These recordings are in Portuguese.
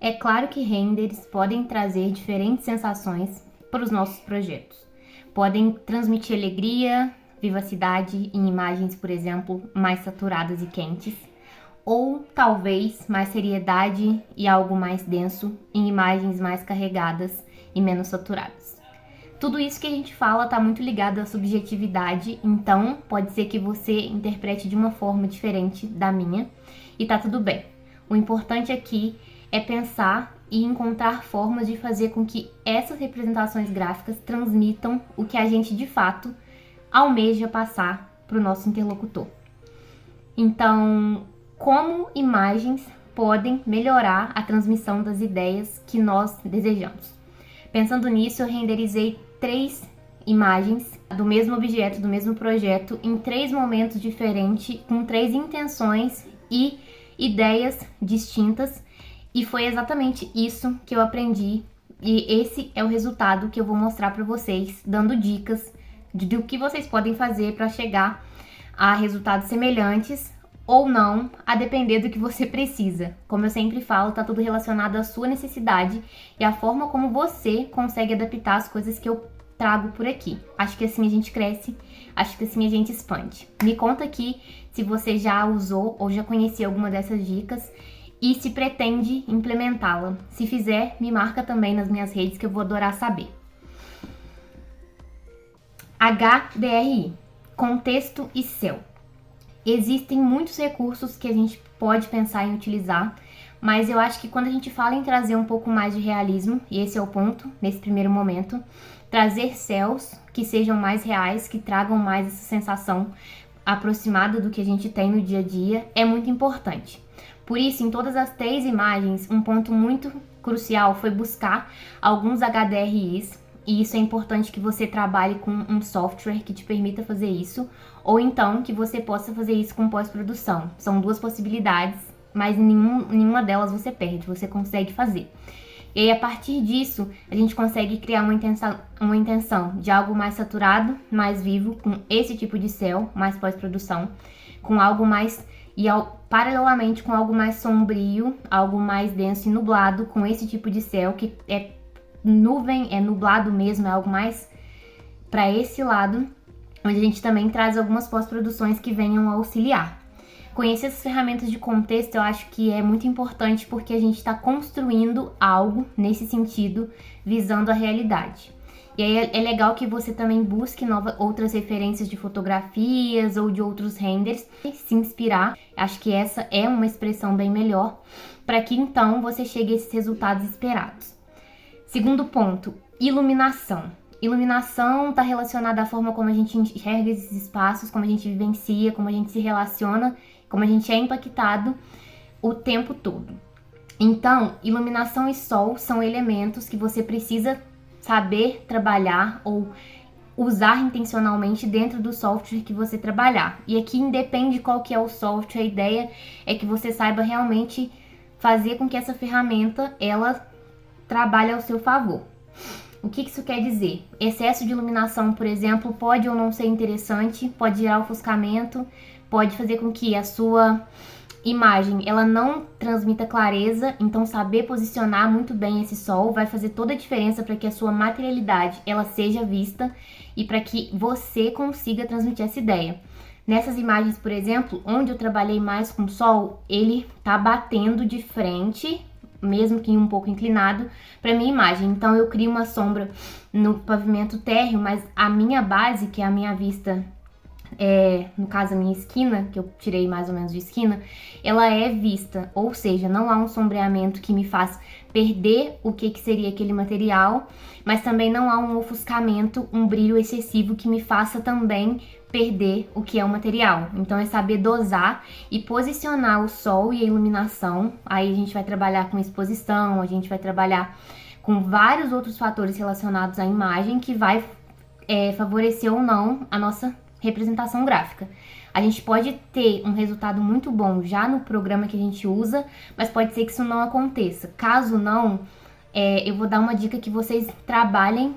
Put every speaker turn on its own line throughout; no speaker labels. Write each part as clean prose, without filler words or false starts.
É claro que renders podem trazer diferentes sensações para os nossos projetos. Podem transmitir alegria, vivacidade em imagens, por exemplo, mais saturadas e quentes, ou talvez mais seriedade e algo mais denso em imagens mais carregadas e menos saturadas. Tudo isso que a gente fala está muito ligado à subjetividade, então pode ser que você interprete de uma forma diferente da minha e tá tudo bem. O importante aqui é pensar e encontrar formas de fazer com que essas representações gráficas transmitam o que a gente de fato almeja passar para o nosso interlocutor. Então, como imagens podem melhorar a transmissão das ideias que nós desejamos? Pensando nisso, eu renderizei 3 imagens do mesmo objeto, do mesmo projeto, em 3 momentos diferentes, com 3 intenções e ideias distintas, e foi exatamente isso que eu aprendi, e esse é o resultado que eu vou mostrar para vocês, dando dicas do que vocês podem fazer para chegar a resultados semelhantes ou não, a depender do que você precisa. Como eu sempre falo, tá tudo relacionado à sua necessidade e à forma como você consegue adaptar as coisas que eu trago por aqui. Acho que assim a gente cresce, acho que assim a gente expande. Me conta aqui se você já usou ou já conhecia alguma dessas dicas e se pretende implementá-la. Se fizer, me marca também nas minhas redes que eu vou adorar saber. HDRI, contexto e céu. Existem muitos recursos que a gente pode pensar em utilizar, mas eu acho que quando a gente fala em trazer um pouco mais de realismo, e esse é o ponto, nesse primeiro momento, trazer céus que sejam mais reais, que tragam mais essa sensação aproximada do que a gente tem no dia a dia, é muito importante. Por isso, em todas as 3 imagens, um ponto muito crucial foi buscar alguns HDRIs, e isso é importante que você trabalhe com um software que te permita fazer isso, ou então que você possa fazer isso com pós-produção. São 2 possibilidades, mas nenhuma delas você perde, você consegue fazer. E aí, a partir disso, a gente consegue criar uma intenção de algo mais saturado, mais vivo, com esse tipo de céu, mais pós-produção, com algo mais... paralelamente com algo mais sombrio, algo mais denso e nublado, com esse tipo de céu, que é nuvem, é nublado mesmo, é algo mais para esse lado, onde a gente também traz algumas pós-produções que venham a auxiliar. Conhecer essas ferramentas de contexto eu acho que é muito importante porque a gente está construindo algo nesse sentido, visando a realidade. E aí é legal que você também busque outras referências de fotografias ou de outros renders, se inspirar. Acho que essa é uma expressão bem melhor, para que então você chegue a esses resultados esperados. Segundo ponto, iluminação. Iluminação está relacionada à forma como a gente enxerga esses espaços, como a gente vivencia, como a gente se relaciona, como a gente é impactado o tempo todo. Então, iluminação e sol são elementos que você precisa saber trabalhar ou usar intencionalmente dentro do software que você trabalhar. E aqui independe qual que é o software, a ideia é que você saiba realmente fazer com que essa ferramenta ela trabalhe ao seu favor. O que isso quer dizer? Excesso de iluminação, por exemplo, pode ou não ser interessante, pode gerar ofuscamento, pode fazer com que a sua imagem ela não transmita clareza, então saber posicionar muito bem esse sol vai fazer toda a diferença para que a sua materialidade ela seja vista e para que você consiga transmitir essa ideia. Nessas imagens, por exemplo, onde eu trabalhei mais com sol, ele tá batendo de frente, mesmo que um pouco inclinado, para minha imagem. Então eu crio uma sombra no pavimento térreo, mas a minha base, que é a minha vista, no caso a minha esquina, que eu tirei mais ou menos de esquina, ela é vista, ou seja, não há um sombreamento que me faz perder o que seria aquele material, mas também não há um ofuscamento, um brilho excessivo que me faça também perder o que é o material. Então é saber dosar e posicionar o sol e a iluminação. Aí a gente vai trabalhar com exposição, a gente vai trabalhar com vários outros fatores relacionados à imagem que vai favorecer ou não a nossa representação gráfica. A gente pode ter um resultado muito bom já no programa que a gente usa, mas pode ser que isso não aconteça. Caso não, eu vou dar uma dica que vocês trabalhem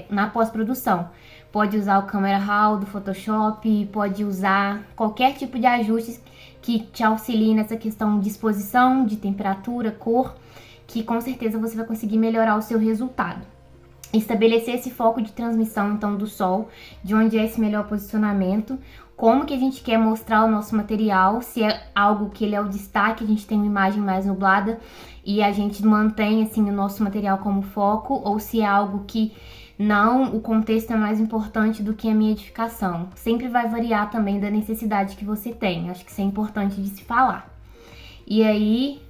na pós-produção. Pode usar o Camera Raw do Photoshop, pode usar qualquer tipo de ajuste que te auxilie nessa questão de exposição, de temperatura, cor, que com certeza você vai conseguir melhorar o seu resultado. Estabelecer esse foco de transmissão, então, do sol, de onde é esse melhor posicionamento, como que a gente quer mostrar o nosso material, se é algo que ele é o destaque, a gente tem uma imagem mais nublada e a gente mantém, assim, o nosso material como foco, ou se é algo que não, o contexto é mais importante do que a minha edificação. Sempre vai variar também da necessidade que você tem, acho que isso é importante de se falar. E aí,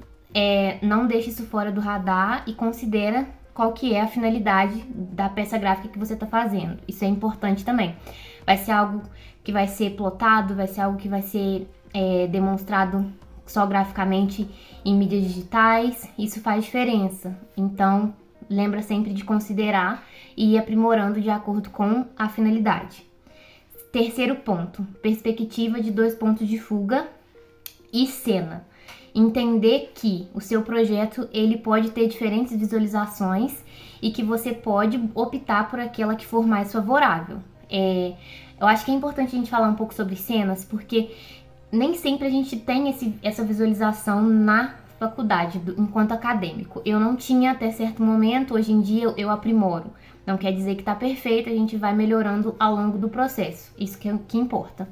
não deixe isso fora do radar e considera qual que é a finalidade da peça gráfica que você está fazendo. Isso é importante também. Vai ser algo que vai ser plotado, vai ser algo que vai ser demonstrado só graficamente em mídias digitais. Isso faz diferença. Então, lembra sempre de considerar e ir aprimorando de acordo com a finalidade. Terceiro ponto, perspectiva de 2 pontos de fuga e cena. Entender que o seu projeto ele pode ter diferentes visualizações e que você pode optar por aquela que for mais favorável. Eu acho que é importante a gente falar um pouco sobre cenas, porque nem sempre a gente tem essa visualização na faculdade, enquanto acadêmico. Eu não tinha até certo momento, hoje em dia eu aprimoro. Não quer dizer que tá perfeito, a gente vai melhorando ao longo do processo. Isso que é o que importa.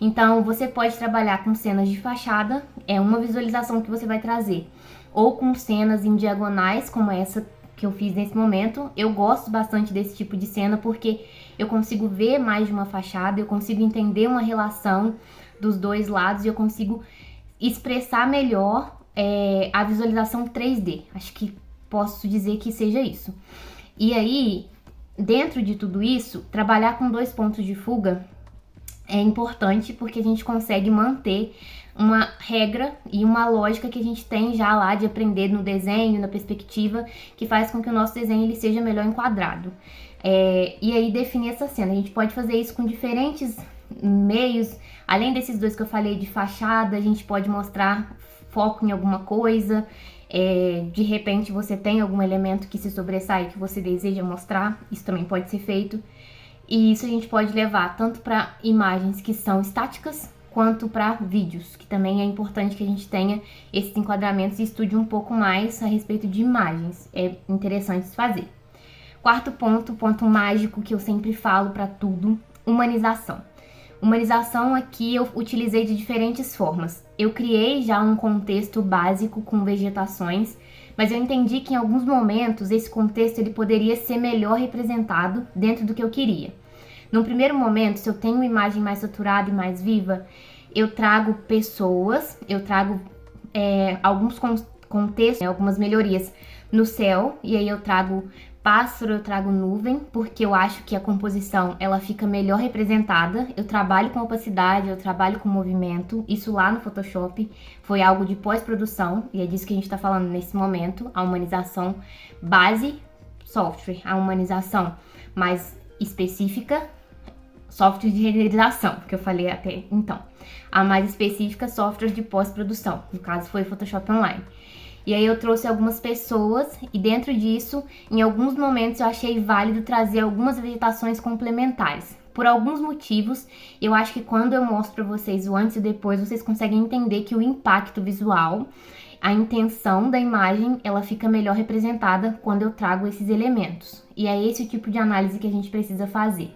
Então, você pode trabalhar com cenas de fachada, é uma visualização que você vai trazer. Ou com cenas em diagonais, como essa que eu fiz nesse momento. Eu gosto bastante desse tipo de cena porque eu consigo ver mais de uma fachada, eu consigo entender uma relação dos dois lados e eu consigo expressar melhor a visualização 3D. Acho que posso dizer que seja isso. E aí, dentro de tudo isso, trabalhar com 2 pontos de fuga é importante porque a gente consegue manter uma regra e uma lógica que a gente tem já lá de aprender no desenho, na perspectiva, que faz com que o nosso desenho ele seja melhor enquadrado. E aí definir essa cena. A gente pode fazer isso com diferentes meios. Além desses 2 que eu falei de fachada, a gente pode mostrar foco em alguma coisa. De repente você tem algum elemento que se sobressai que você deseja mostrar. Isso também pode ser feito. E isso a gente pode levar tanto para imagens que são estáticas, quanto para vídeos, que também é importante que a gente tenha esses enquadramentos e estude um pouco mais a respeito de imagens. É interessante se fazer. Quarto ponto, ponto mágico que eu sempre falo para tudo, humanização. Humanização aqui eu utilizei de diferentes formas. Eu criei já um contexto básico com vegetações, mas eu entendi que em alguns momentos esse contexto ele poderia ser melhor representado dentro do que eu queria. Num primeiro momento, se eu tenho uma imagem mais saturada e mais viva, eu trago pessoas, eu trago alguns contextos, algumas melhorias no céu, e aí eu trago pássaro, eu trago nuvem, porque eu acho que a composição ela fica melhor representada. Eu trabalho com opacidade, eu trabalho com movimento, isso lá no Photoshop foi algo de pós-produção, e é disso que a gente está falando nesse momento, a humanização base, software, a humanização mais específica, software de renderização, que eu falei até então. A mais específica, software de pós-produção, no caso foi o Photoshop Online. E aí eu trouxe algumas pessoas e dentro disso, em alguns momentos eu achei válido trazer algumas vegetações complementares. Por alguns motivos, eu acho que quando eu mostro para vocês o antes e o depois, vocês conseguem entender que o impacto visual, a intenção da imagem, ela fica melhor representada quando eu trago esses elementos. E é esse o tipo de análise que a gente precisa fazer.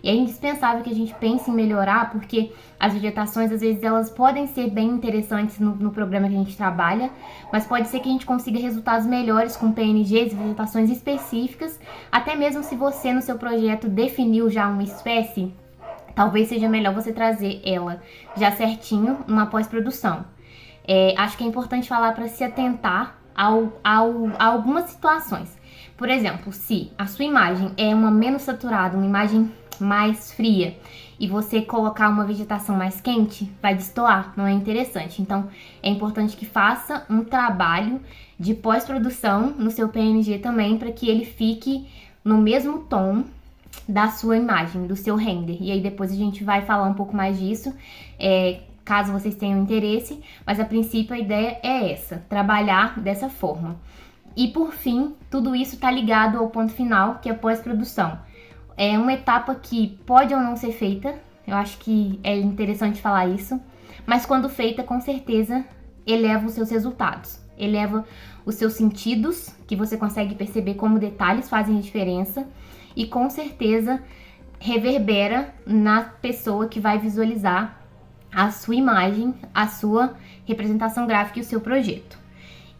E é indispensável que a gente pense em melhorar, porque as vegetações, às vezes, elas podem ser bem interessantes no programa que a gente trabalha, mas pode ser que a gente consiga resultados melhores com PNGs e vegetações específicas, até mesmo se você, no seu projeto, definiu já uma espécie, talvez seja melhor você trazer ela já certinho numa pós-produção. Acho que é importante falar para se atentar a algumas situações. Por exemplo, se a sua imagem é uma menos saturada, uma imagem mais fria, e você colocar uma vegetação mais quente, vai destoar, não é interessante. Então, é importante que faça um trabalho de pós-produção no seu PNG também, para que ele fique no mesmo tom da sua imagem, do seu render. E aí depois a gente vai falar um pouco mais disso, caso vocês tenham interesse, mas a princípio a ideia é essa, trabalhar dessa forma. E por fim, tudo isso está ligado ao ponto final, que é a pós-produção. É uma etapa que pode ou não ser feita, eu acho que é interessante falar isso, mas quando feita, com certeza, eleva os seus resultados. eleva os seus sentidos, que você consegue perceber como detalhes fazem a diferença, e com certeza reverbera na pessoa que vai visualizar a sua imagem, a sua representação gráfica e o seu projeto.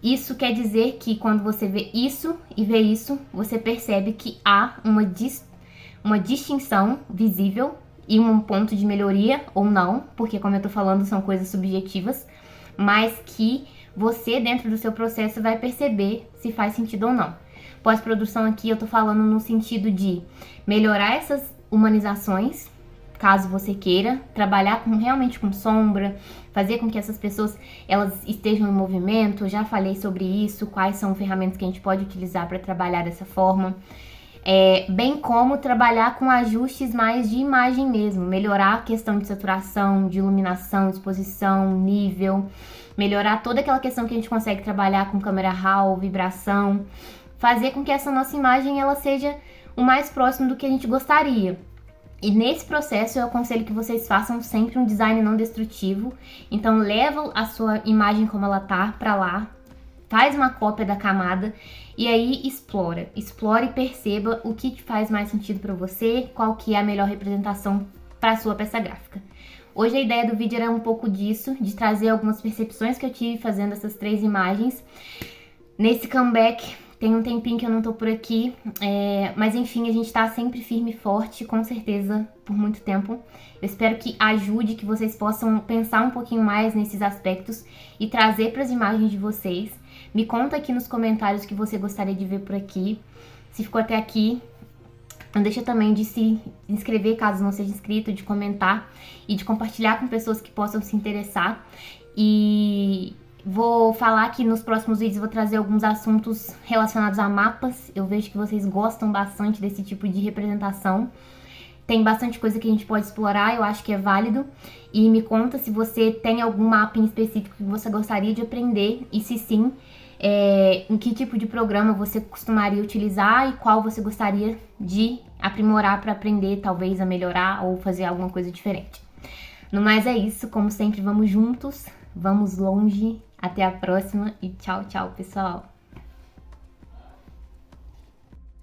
Isso quer dizer que quando você vê isso e vê isso, você percebe que há uma distinção visível e um ponto de melhoria ou não, porque como eu tô falando, são coisas subjetivas, mas que você dentro do seu processo vai perceber se faz sentido ou não. Pós-produção aqui eu tô falando no sentido de melhorar essas humanizações, caso você queira, trabalhar realmente com sombra, fazer com que essas pessoas elas estejam em movimento. Eu já falei sobre isso, quais são ferramentas que a gente pode utilizar para trabalhar dessa forma. Bem como trabalhar com ajustes mais de imagem mesmo, melhorar a questão de saturação, de iluminação, exposição, nível, melhorar toda aquela questão que a gente consegue trabalhar com câmera RAW, vibração, fazer com que essa nossa imagem ela seja o mais próximo do que a gente gostaria. E nesse processo eu aconselho que vocês façam sempre um design não destrutivo. Então leva a sua imagem como ela tá pra lá, faz uma cópia da camada e aí explora e perceba o que faz mais sentido para você, qual que é a melhor representação para a sua peça gráfica. Hoje a ideia do vídeo era um pouco disso, de trazer algumas percepções que eu tive fazendo essas 3 imagens. Nesse comeback tem um tempinho que eu não tô por aqui, mas enfim, a gente tá sempre firme e forte, com certeza, por muito tempo. Eu espero que ajude, que vocês possam pensar um pouquinho mais nesses aspectos e trazer para as imagens de vocês. Me conta aqui nos comentários o que você gostaria de ver por aqui. Se ficou até aqui, não deixa também de se inscrever caso não seja inscrito, de comentar e de compartilhar com pessoas que possam se interessar. E vou falar que nos próximos vídeos vou trazer alguns assuntos relacionados a mapas. Eu vejo que vocês gostam bastante desse tipo de representação. Tem bastante coisa que a gente pode explorar, eu acho que é válido. E me conta se você tem algum mapa em específico que você gostaria de aprender e se sim, em que tipo de programa você costumaria utilizar e qual você gostaria de aprimorar para aprender, talvez a melhorar ou fazer alguma coisa diferente. No mais é isso, como sempre vamos juntos, vamos longe, até a próxima e tchau, tchau pessoal!